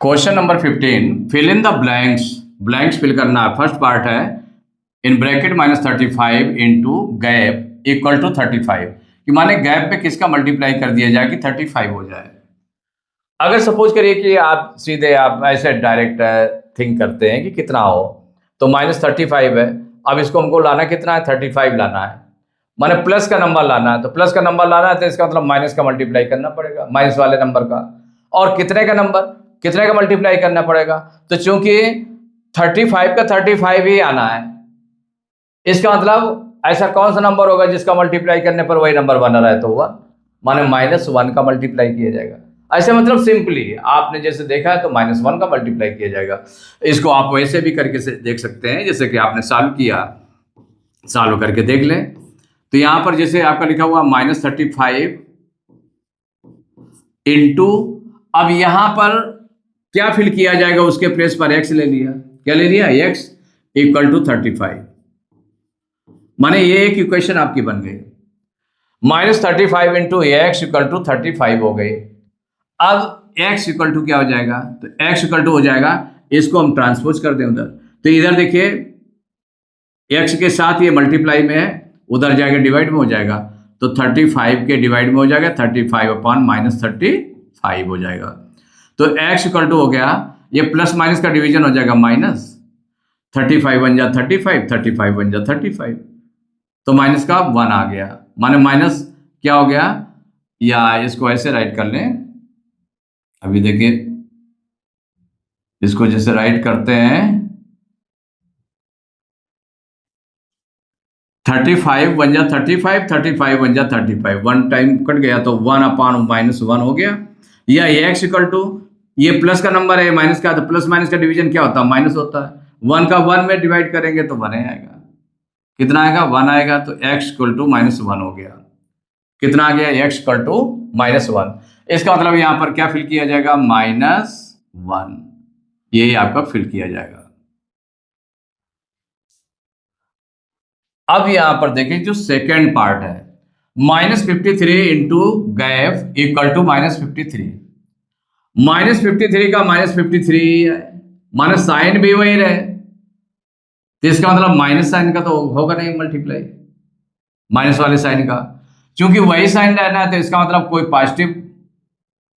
Question number 15, fill in the blanks. Blanks fill करना है। First part है in bracket -35 into gap equal to 35, कि माने gap में किसका मल्टीप्लाई कर दिया जाए कि 35 हो जाए। अगर सपोज करिए कि आप सीधे आप ऐसे डायरेक्ट थिंक करते हैं कि कितना हो, तो -35 है। अब इसको हमको लाना कितना है, 35 लाना है, माने प्लस का नंबर लाना है। तो प्लस का नंबर लाना है तो इसका मतलब माइनस का मल्टीप्लाई करना पड़ेगा, माइनस वाले नंबर का। और कितने का मल्टीप्लाई करना पड़ेगा, तो चूंकि 35 का 35 ही आना है, इसका मतलब ऐसा कौन सा नंबर होगा जिसका मल्टीप्लाई करने पर वही नंबर बना रहे, तो हुआ माने -1 का मल्टीप्लाई किया जाएगा। ऐसे मतलब सिंपली आपने जैसे देखा है तो -1 का मल्टीप्लाई किया जाएगा। इसको आप वैसे भी करके से देख सकते हैं, जैसे कि आपने सॉल्व किया, सॉल्व करके देख लें। तो यहां पर जैसे आपका लिखा हुआ -35 इंटू, अब यहां पर क्या फिल किया जाएगा, उसके प्लेस पर x ले लिया। क्या ले लिया, x इक्वल टू 35, माने ये एक इक्वेशन आपकी बन गई। -35 इंटू एक्स इक्वल टू 35 हो गई। अब x इक्वल टू क्या हो जाएगा, तो x इक्वल टू हो जाएगा, इसको हम ट्रांसपोज कर दें उधर। तो इधर देखिए x के साथ ये मल्टीप्लाई में है, उधर जाएगा डिवाइड में हो जाएगा। तो 35 के डिवाइड में हो जाएगा, 35 अपॉन -35 हो जाएगा। तो x इक्वल टू हो गया, ये प्लस माइनस का डिवीजन हो जाएगा, -35 बन जा 35, 35 बन जा 35, तो माइनस का 1 आ गया, माने माइनस क्या हो गया, या इसको ऐसे राइट कर लें। अभी देखिए इसको जैसे राइट करते हैं, 35 बन जा 35, 35 बन जा 35, 1 टाइम कट गया तो 1 अपॉन -1 हो गया। या x इक्वल टू, ये प्लस का नंबर है, माइनस का, तो प्लस माइनस का डिवीजन क्या होता है, माइनस होता है। 1 का 1 में डिवाइड करेंगे तो 1 आएगा। कितना आएगा, 1 आएगा। तो x इक्वल टू -1 हो गया। कितना आ गया, x इक्वल टू -1। इसका मतलब यहां पर क्या फिल किया जाएगा, -1, यही आपका फिल किया जाएगा। अब यहां पर देखिए जो सेकेंड पार्ट है, -53 इंटू गैप इक्वल टू -53। -53 का -53 माने साइन भी वही रहे, तो इसका मतलब माइनस साइन का तो होगा नहीं मल्टीप्लाई, माइनस वाले साइन का। क्योंकि वही साइन रहना है तो इसका मतलब कोई पॉजिटिव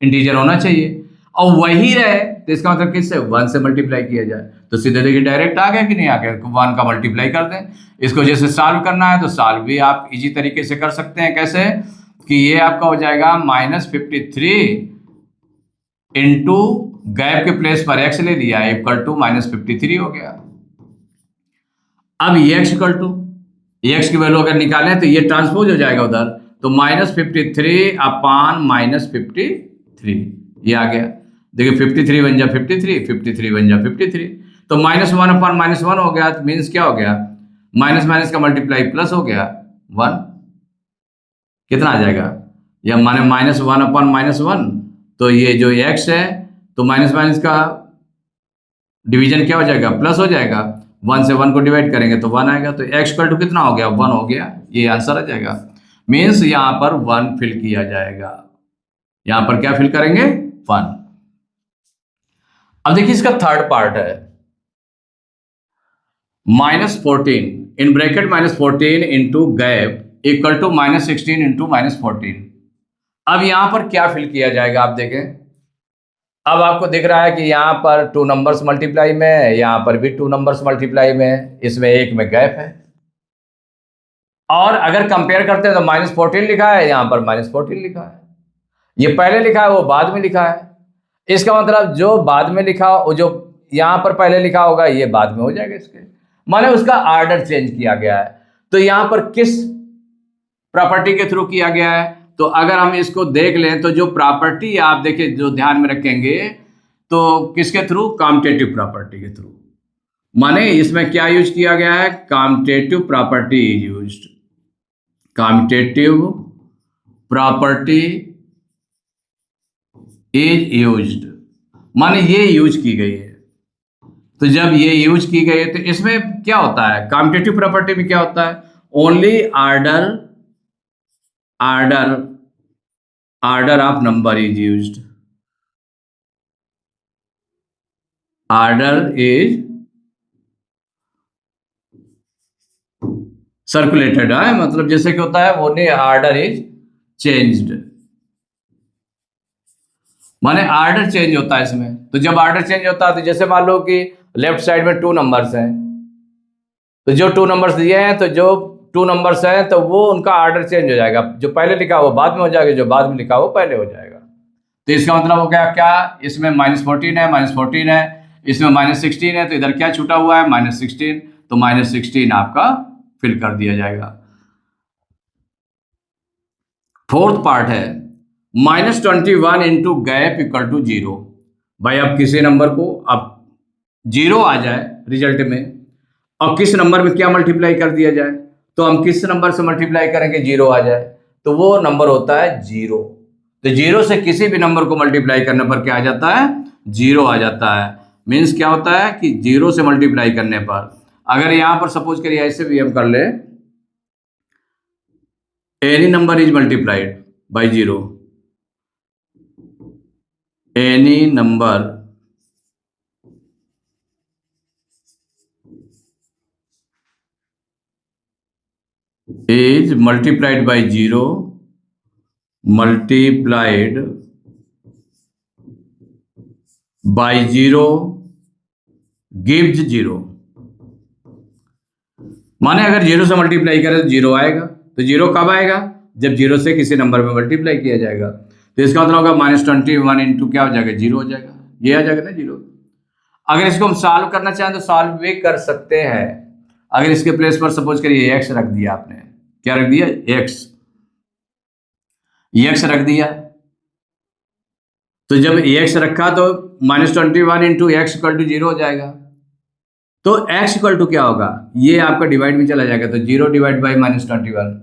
इंटीजर होना चाहिए, और वही रहे तो इसका मतलब किससे, 1 से मल्टीप्लाई किया जाए। तो सीधे देखिए डायरेक्ट आ गया कि नहीं आ गया, 1 का मल्टीप्लाई कर दें। इसको जैसे सॉल्व करना है तो सॉल्व भी आप इजी तरीके से कर सकते हैं। कैसे, कि ये आपका हो जाएगा -53 इंटू गैप के प्लेस पर x ले लिया इक्वल टू -53 हो गया। अब ये x इक्वल टू, एक्स की वैल्यू अगर निकालें तो ये ट्रांसपोज हो जाएगा उधर, तो -53 अपॉन -53 ये आ गया। देखिए 53 बन जा 53, 53 बन जा 53, तो -1 अपॉन -1 हो गया। तो मीन्स क्या हो गया, माइनस माइनस का मल्टीप्लाई प्लस हो गया 1, कितना आ जाएगा, या माने -1 अपॉन -1, तो ये जो x है तो माइनस माइनस का डिवीजन क्या हो जाएगा, प्लस हो जाएगा। 1 से 1 को डिवाइड करेंगे तो 1 आएगा। तो x इक्वल टू कितना हो गया, 1 हो गया, ये आंसर आ जाएगा। मीन्स यहां पर 1 फिल किया जाएगा। यहां पर क्या फिल करेंगे, 1। अब देखिए इसका थर्ड पार्ट है, -14 in bracket -14 into gap equal to -16 into -14। अब यहां पर क्या फिल किया जाएगा, आप देखें। अब आपको दिख रहा है कि यहाँ पर 2 नंबर्स मल्टीप्लाई में है, यहाँ पर भी 2 नंबर्स मल्टीप्लाई में है, इसमें एक में गैप है। और अगर कंपेयर करते हैं तो -14 लिखा है, यहाँ पर -14 लिखा है। ये पहले लिखा है, वो बाद में लिखा है। इसका मतलब जो बाद में लिखा, जो यहाँ पर पहले लिखा होगा, ये बाद में हो जाएगा इसके, माने उसका ऑर्डर चेंज किया गया है। तो यहाँ पर किस प्रॉपर्टी के थ्रू किया गया है, तो अगर हम इसको देख लें तो जो प्रॉपर्टी आप देखिए, जो ध्यान में रखेंगे, तो किसके थ्रू, कॉम्यूटेटिव प्रॉपर्टी के थ्रू। माने इसमें क्या यूज किया गया है, commutative property is used, commutative property is used, माने ये यूज की गई है। तो जब ये यूज की गई है तो इसमें क्या होता है, कॉम्यूटेटिव प्रॉपर्टी में क्या होता है, only order order order of number is used. Order is circulated है, मतलब जैसे कि होता है वो नहीं, आर्डर इज चेंज्ड, माने आर्डर चेंज होता है इसमें। तो जब आर्डर चेंज होता है तो जैसे मान लो कि लेफ्ट साइड में 2 नंबर्स हैं, तो जो 2 नंबर्स दिए हैं, तो जो 2 नंबर्स हैं तो वो उनका आर्डर चेंज हो जाएगा, जो पहले लिखा वो बाद में हो जाएगा, जो बाद में लिखा वो पहले हो जाएगा। तो इसका मतलब हो गया क्या, इसमें -14 है, -14 है, इसमें -16 है, तो इधर क्या छूटा हुआ है, -16, तो -16 आपका फिल कर दिया जाएगा। फोर्थ पार्ट है -21 इंटू गैप इक्वल टू 0। भाई अब किसी नंबर को अब 0 आ जाए रिजल्ट में, और किस नंबर में क्या मल्टीप्लाई कर दिया जाए, तो हम किस नंबर से मल्टीप्लाई करेंगे 0 आ जाए, तो वो नंबर होता है 0। तो 0 से किसी भी नंबर को मल्टीप्लाई करने पर क्या आ जाता है, 0 आ जाता है। मीन्स क्या होता है कि 0 से मल्टीप्लाई करने पर, अगर यहां पर सपोज करिए ऐसे भी हम कर ले, any number is multiplied by 0, any number is multiplied by 0 multiplied by 0 gives 0। माने अगर 0 से मल्टीप्लाई करें तो 0 आएगा, तो 0 कब आएगा, जब 0 से किसी नंबर में मल्टीप्लाई किया जाएगा। तो इसका मतलब होगा -21 इंटू क्या हो जाएगा, 0 हो जाएगा, ये आ जाएगा ना 0। अगर इसको हम सॉल्व करना चाहें तो सॉल्व भी कर सकते हैं। अगर इसके प्लेस पर सपोज करिए x रख दिया आपने, क्या रख दिया, x रख दिया, तो जब x रखा तो -21 इंटू एक्स इक्वल टू 0 हो जाएगा। तो x इक्वल टू क्या होगा, ये आपका डिवाइड में चला जाएगा, तो 0 डिवाइड बाई -21,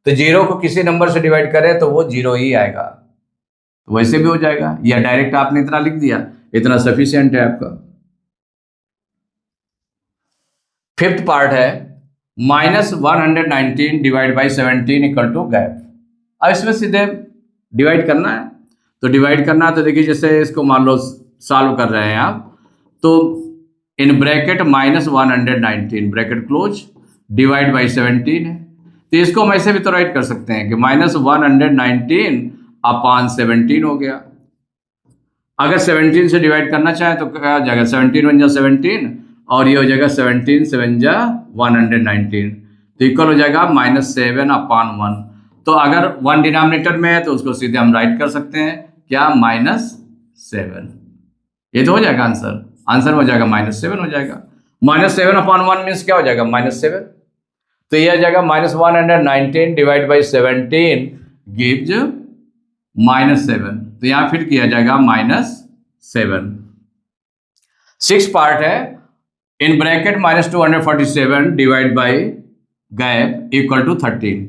तो 0 को किसी नंबर से डिवाइड करें तो वो 0 ही आएगा, तो वैसे भी हो जाएगा, या डायरेक्ट आपने इतना लिख दिया, इतना सफिशियंट है आपका। फिफ्थ पार्ट है -119 divide by 17 equal to gap. अब इसमें सीधे डिवाइड करना है, तो डिवाइड करना है तो देखिए जैसे इसको मान लो सॉल्व कर रहे हैं आप, तो in bracket -119 bracket close divide by 17 है, तो इसको हम ऐसे भी तो राइट कर सकते हैं कि -119 अपॉन 17 हो गया। अगर 17 से डिवाइड करना चाहे तो क्या हो जाएगा, 17 1 जा 17, और ये हो जाएगा 17 7 जा 119, तो इक्वल हो जाएगा -7 अपॉन 1। तो अगर 1 डिनोमिनेटर में है तो उसको सीधे हम राइट कर सकते हैं क्या, -7। ये तो हो जाएगा आंसर, आंसर हो जाएगा -7 हो जाएगा। -7 अपॉन 1 मीन्स क्या हो जाएगा, -7, तो ये आ जाएगा -119 डिवाइड बाई 17 गिव्स -7, तो यहां फिर किया जाएगा -7। 6 पार्ट है in bracket -247 divide by gap equal to 13।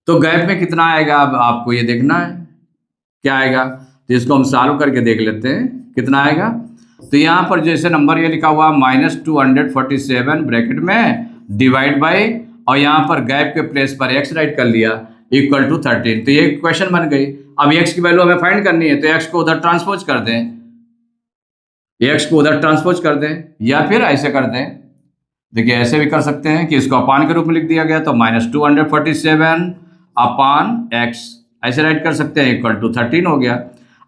तो गैप में कितना आएगा अब आपको ये देखना है, क्या आएगा, तो इसको हम सॉल्व करके देख लेते हैं कितना आएगा। तो यहां पर जैसे नंबर ये लिखा हुआ -247 ब्रैकेट में डिवाइड बाई, और यहां पर गैप के प्लेस पर x राइट कर लिया इक्वल टू 13, तो ये क्वेश्चन बन गई। अब x की वैल्यू हमें फाइंड करनी है, तो x को उधर ट्रांसपोज कर दें, x को उधर ट्रांसपोज कर दें, या फिर ऐसे कर दें, देखिए ऐसे भी कर सकते हैं कि इसको अपान के रूप में लिख दिया गया, तो -247 अपान x ऐसे राइट कर सकते हैं इक्वल टू 13 हो गया।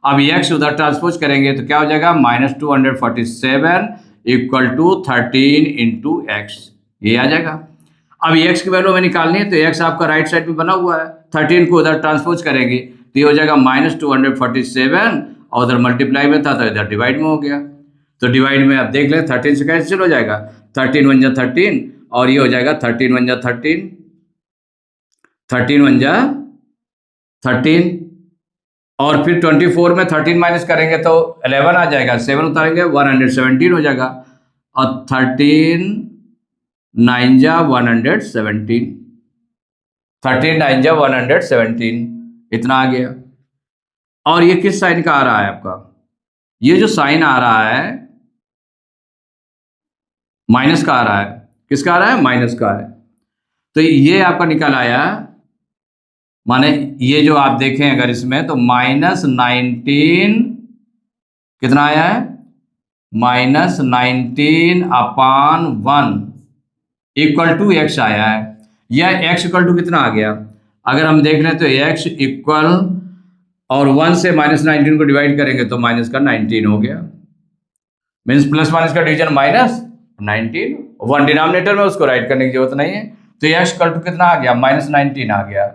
अब x उधर ट्रांसपोज करेंगे तो क्या हो जाएगा, -247 इक्वल टू 13 इंटू एक्स, ये आ जाएगा। अब x की वैल्यू हमें निकालनी है, तो x आपका राइट साइड में बना हुआ है, 13 को उधर ट्रांसपोज करेंगे तो ये हो जाएगा -247, और उधर मल्टीप्लाई में था तो इधर डिवाइड में हो गया। तो डिवाइड में आप देख लें 13 से कैंसिल हो जाएगा, 13 1 जा 13, और ये हो जाएगा 13 1 जा 13, 13 1 जा 13, और फिर 24 में 13 माइनस करेंगे तो 11 आ जाएगा, 7 उतारेंगे 117 हो जाएगा, और 13 9 जा 117, 13 9 जा 117, इतना आ गया। और ये किस साइन का आ रहा है आपका, ये जो साइन आ रहा है माइनस का आ रहा है, किसका आ रहा है, माइनस का है। तो ये आपका निकल आया, माने ये जो आप देखें अगर इसमें तो -19 कितना आया है, -19/1 इक्वल टू एक्स आया है। यह एक्स इक्वल टू कितना आ गया, अगर हम देख लें तो एक्स इक्वल और 1 से -19 को डिवाइड करेंगे तो माइनस का 19 हो गया, मीन्स प्लस माइनस का डिवीजन -19। वन डिनोमिनेटर में उसको राइट करने की जरूरत नहीं है। तो एक्स इक्वल टू कितना आ गया, -19 आ गया।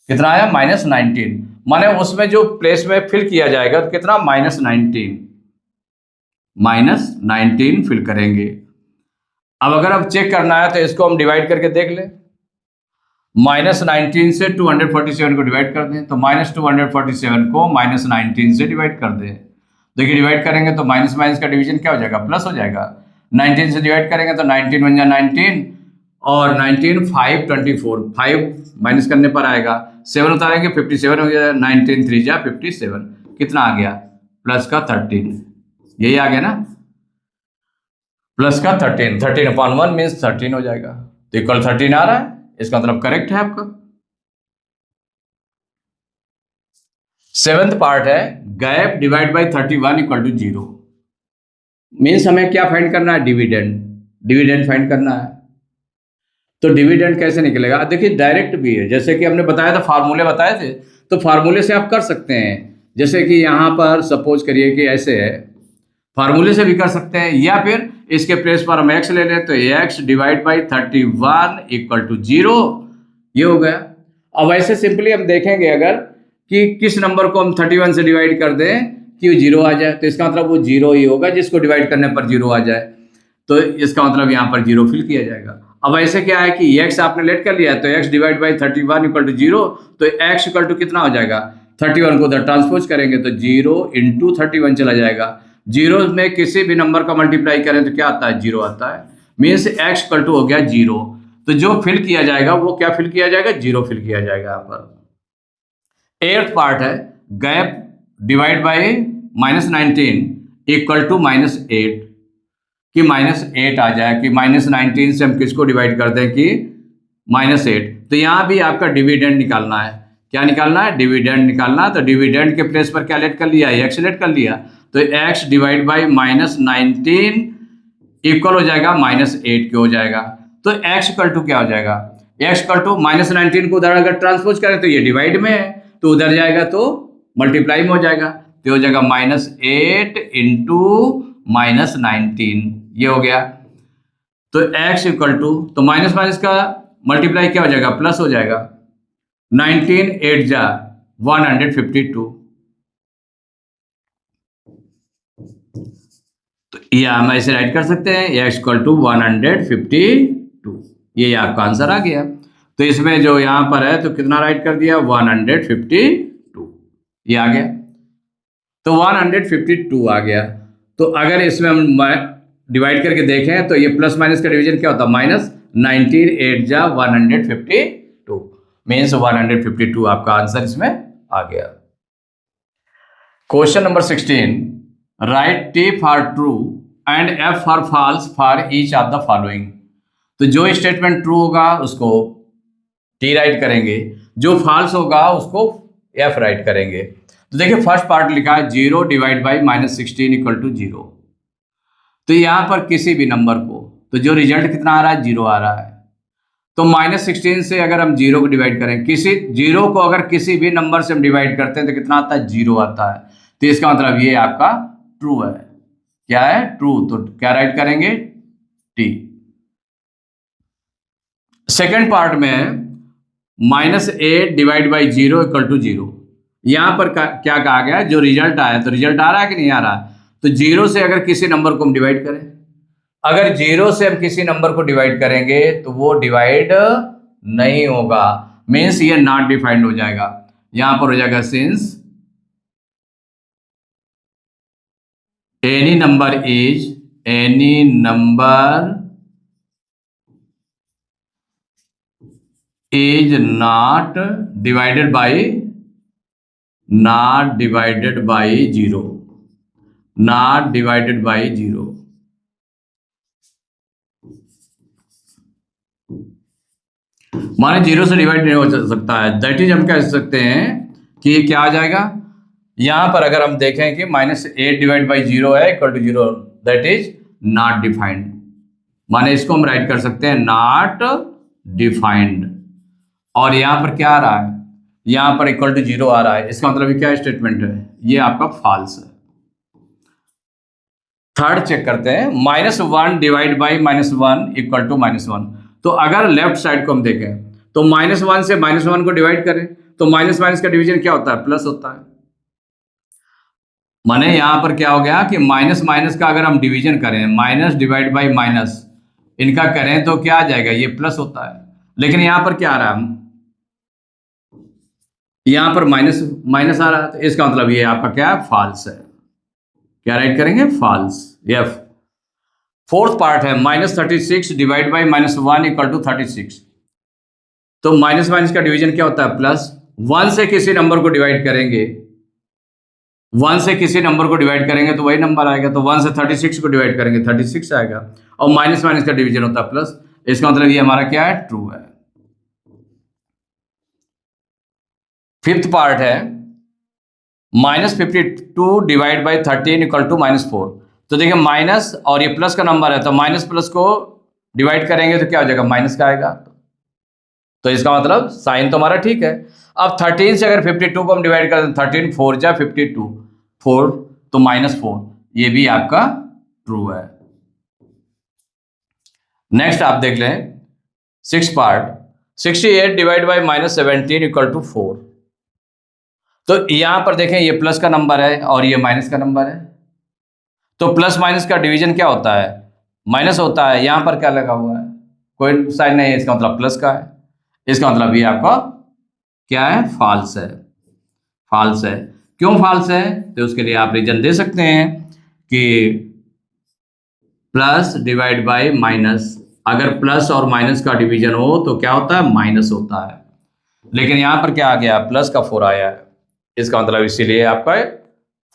कितना आया, -19। माने उसमें जो प्लेस में फिल किया जाएगा तो कितना, -19 फिल करेंगे। अब अगर अब चेक करना है तो इसको हम डिवाइड करके देख ले। -19 से 247 को डिवाइड कर दें तो -247 को -19 से डिवाइड कर दें। देखिए डिवाइड करेंगे तो माइनस माइनस का डिवीजन क्या हो जाएगा, प्लस हो जाएगा। 19 से डिवाइड करेंगे तो 19 बन जाए 19 और 19 5 24, 5 माइनस करने पर आएगा, 7 उतारेंगे 57 हो गया, 19 3 जा 57, कितना आ गया, प्लस का 13। यही आ गया ना, प्लस का 13, 13/1 मीन्स 13 हो जाएगा। तो इक्वल 13 आ रहा है, इसका मतलब करेक्ट है आपका। 7th पार्ट है gap divide by 31 equal to 0। Means हमें क्या फाइंड करना है, डिविडेंड फाइंड करना है। तो डिविडेंड कैसे निकलेगा, देखिए डायरेक्ट भी है, जैसे कि हमने बताया था, फार्मूले बताए थे, तो फार्मूले से आप कर सकते हैं। जैसे कि यहाँ पर सपोज करिए कि ऐसे है, फार्मूले से भी कर सकते हैं, या फिर इसके प्लेस पर हम एक्स ले लें तो x divide by 31 equal to 0, ये हो गया। अब ऐसे सिंपली हम देखेंगे अगर कि किस नंबर को हम 31 से डिवाइड कर दें कि 0 आ जाए, तो इसका मतलब वो 0 ही होगा जिसको डिवाइड करने पर 0 आ जाए, तो इसका मतलब यहाँ पर 0 फिल किया जाएगा। अब ऐसे क्या है कि x आपने लेट कर लिया है, तो x divide by 31 equal to 0, तो x इक्वल टू कितना हो जाएगा, 31 को उधर ट्रांसपोज करेंगे तो 0 इंटू 31 चला जाएगा। 0 में किसी भी नंबर का मल्टीप्लाई करें तो क्या आता है, 0 आता है, मीन्स x इक्वल टू हो गया 0। तो जो फिल किया जाएगा वो क्या फिल किया जाएगा, 0 फिल किया जाएगा यहाँ पर। 8th पार्ट है gap divide by -19 equal to -8, कि -8 आ जाए, कि -19 से हम किसको डिवाइड कर दें कि -8। तो यहाँ भी आपका डिविडेंड निकालना है, क्या निकालना है, डिविडेंड निकालना है। तो डिविडेंड के प्लेस पर क्या लेट कर लिया, एक्स लेट कर लिया, तो x डिवाइड बाई -19 इक्वल हो जाएगा -8 के हो जाएगा। तो x इक्वल टू क्या हो जाएगा, x इक्वल टू -19 को उधर अगर ट्रांसपोज करें तो ये डिवाइड में है, तो उधर जाएगा तो मल्टीप्लाई में हो जाएगा, तो हो जाएगा -8 इंटू -19, ये हो गया। तो x इक्वल टू, तो माइनस माइनस का मल्टीप्लाई क्या हो जाएगा, प्लस हो जाएगा, 19 8 जा 152, तो ये हम ऐसे राइट कर सकते हैं, x इक्वल टू 152, ये आपका आंसर आ गया। तो इसमें जो यहाँ पर है तो कितना राइट कर दिया, 152, ये आ गया। तो 152 आ गया। तो अगर इसमें हम डिवाइड करके देखें तो ये प्लस माइनस का डिवीजन क्या होता है, -19 8 जा 152, मीन्स 152 आपका आंसर इसमें आ गया। Question number 16, write T for true and F for false for each of the following. तो जो स्टेटमेंट ट्रू होगा उसको T राइट करेंगे, जो फॉल्स होगा उसको F राइट करेंगे। तो देखिए फर्स्ट पार्ट लिखा है 0 डिवाइड बाई -16 इक्वल टू 0। तो यहाँ पर किसी भी नंबर को, तो जो रिजल्ट कितना आ रहा है, 0 आ रहा है। तो -16 से अगर हम 0 को डिवाइड करें, किसी 0 को अगर किसी भी नंबर से हम डिवाइड करते हैं तो कितना आता है, 0 आता है। तो इसका मतलब ये आपका ट्रू है, क्या है, ट्रू। तो क्या राइट करेंगे, T। सेकेंड पार्ट में -8 डिवाइड बाई 0 इक्वल टू 0। यहां पर क्या कहा गया है, जो रिजल्ट आया, तो रिजल्ट आ रहा है कि नहीं आ रहा है। तो 0 से अगर किसी नंबर को हम डिवाइड करें, अगर 0 से हम किसी नंबर को डिवाइड करेंगे तो वो डिवाइड नहीं होगा, मीन्स ये नॉट डिफाइंड हो जाएगा। यहां पर हो जाएगा since any number is not divided by 0, not divided by 0। माने 0 से डिवाइड नहीं हो सकता है, दैट इज हम कह सकते हैं कि क्या आ जाएगा, यहां पर अगर हम देखें कि -8 डिवाइड बाई 0 है equal to 0, that is not defined, माने इसको हम राइट कर सकते हैं नॉट डिफाइंड। और यहां पर क्या आ रहा है, यहां पर इक्वल टू 0 आ रहा है, इसका मतलब ये क्या स्टेटमेंट है, ये आपका फॉल्स है। थर्ड चेक करते हैं, -1 डिवाइड बाई -1 इक्वल टू -1। तो अगर लेफ्ट साइड को हम देखें तो -1 से -1 को डिवाइड करें तो माइनस माइनस का डिवीजन क्या होता है, प्लस होता है। माने यहां पर क्या हो गया कि माइनस माइनस का अगर हम डिवीजन करें, माइनस डिवाइड बाई माइनस इनका करें तो क्या आ जाएगा, ये प्लस होता है। लेकिन यहां पर क्या आ रहा है, यहां पर माइनस माइनस आ रहा है, तो इसका मतलब ये आपका क्या है, फॉल्स है। क्या राइट करेंगे, फॉल्स। यस। फोर्थ पार्ट है -36 डिवाइड बाई -1 इक्वल टू 36। तो माइनस माइनस का डिवीजन क्या होता है, प्लस। 1 से किसी नंबर को डिवाइड करेंगे, 1 से किसी नंबर को डिवाइड करेंगे तो वही नंबर आएगा। तो 1 से 36 को डिवाइड करेंगे 36 आएगा, और माइनस माइनस का डिवीजन होता है प्लस। इसका मतलब ये हमारा क्या है, ट्रू है। फिफ्थ पार्ट है -52 डिवाइड बाई 13 इक्वल टू -4। तो देखिए माइनस और ये प्लस का नंबर है, तो माइनस प्लस को डिवाइड करेंगे तो क्या हो जाएगा, माइनस का आएगा। तो इसका मतलब साइन तो हमारा ठीक है। अब 13 से अगर 52 को हम डिवाइड कर दें, 13 4 जा 52, 4 तो -4, ये भी आपका ट्रू है। नेक्स्ट आप देख लें six part, 68 divide by -17 equal to 4। तो यहां पर देखें ये प्लस का नंबर है और ये माइनस का नंबर है, तो प्लस माइनस का डिवीजन क्या होता है, माइनस होता है। यहां पर क्या लगा हुआ है, कोई साइन नहीं है, इसका मतलब प्लस का है। इसका मतलब ये आपका क्या है, फॉल्स है। फॉल्स है। क्यों फॉल्स है, तो उसके लिए आप रीजन दे सकते हैं कि प्लस डिवाइड बाय माइनस, अगर प्लस और माइनस का डिवीजन हो तो क्या होता है, माइनस होता है। लेकिन यहां पर क्या आ गया, प्लस का 4 आया है, इसका मतलब इसीलिए आपका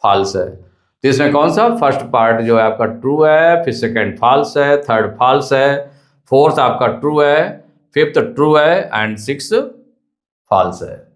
फॉल्स है। तो इसमें कौन सा, फर्स्ट पार्ट जो है आपका ट्रू है, फिर सेकंड फॉल्स है, थर्ड फॉल्स है, फोर्थ आपका ट्रू है, फिफ्थ ट्रू है, एंड सिक्स फॉल्स है।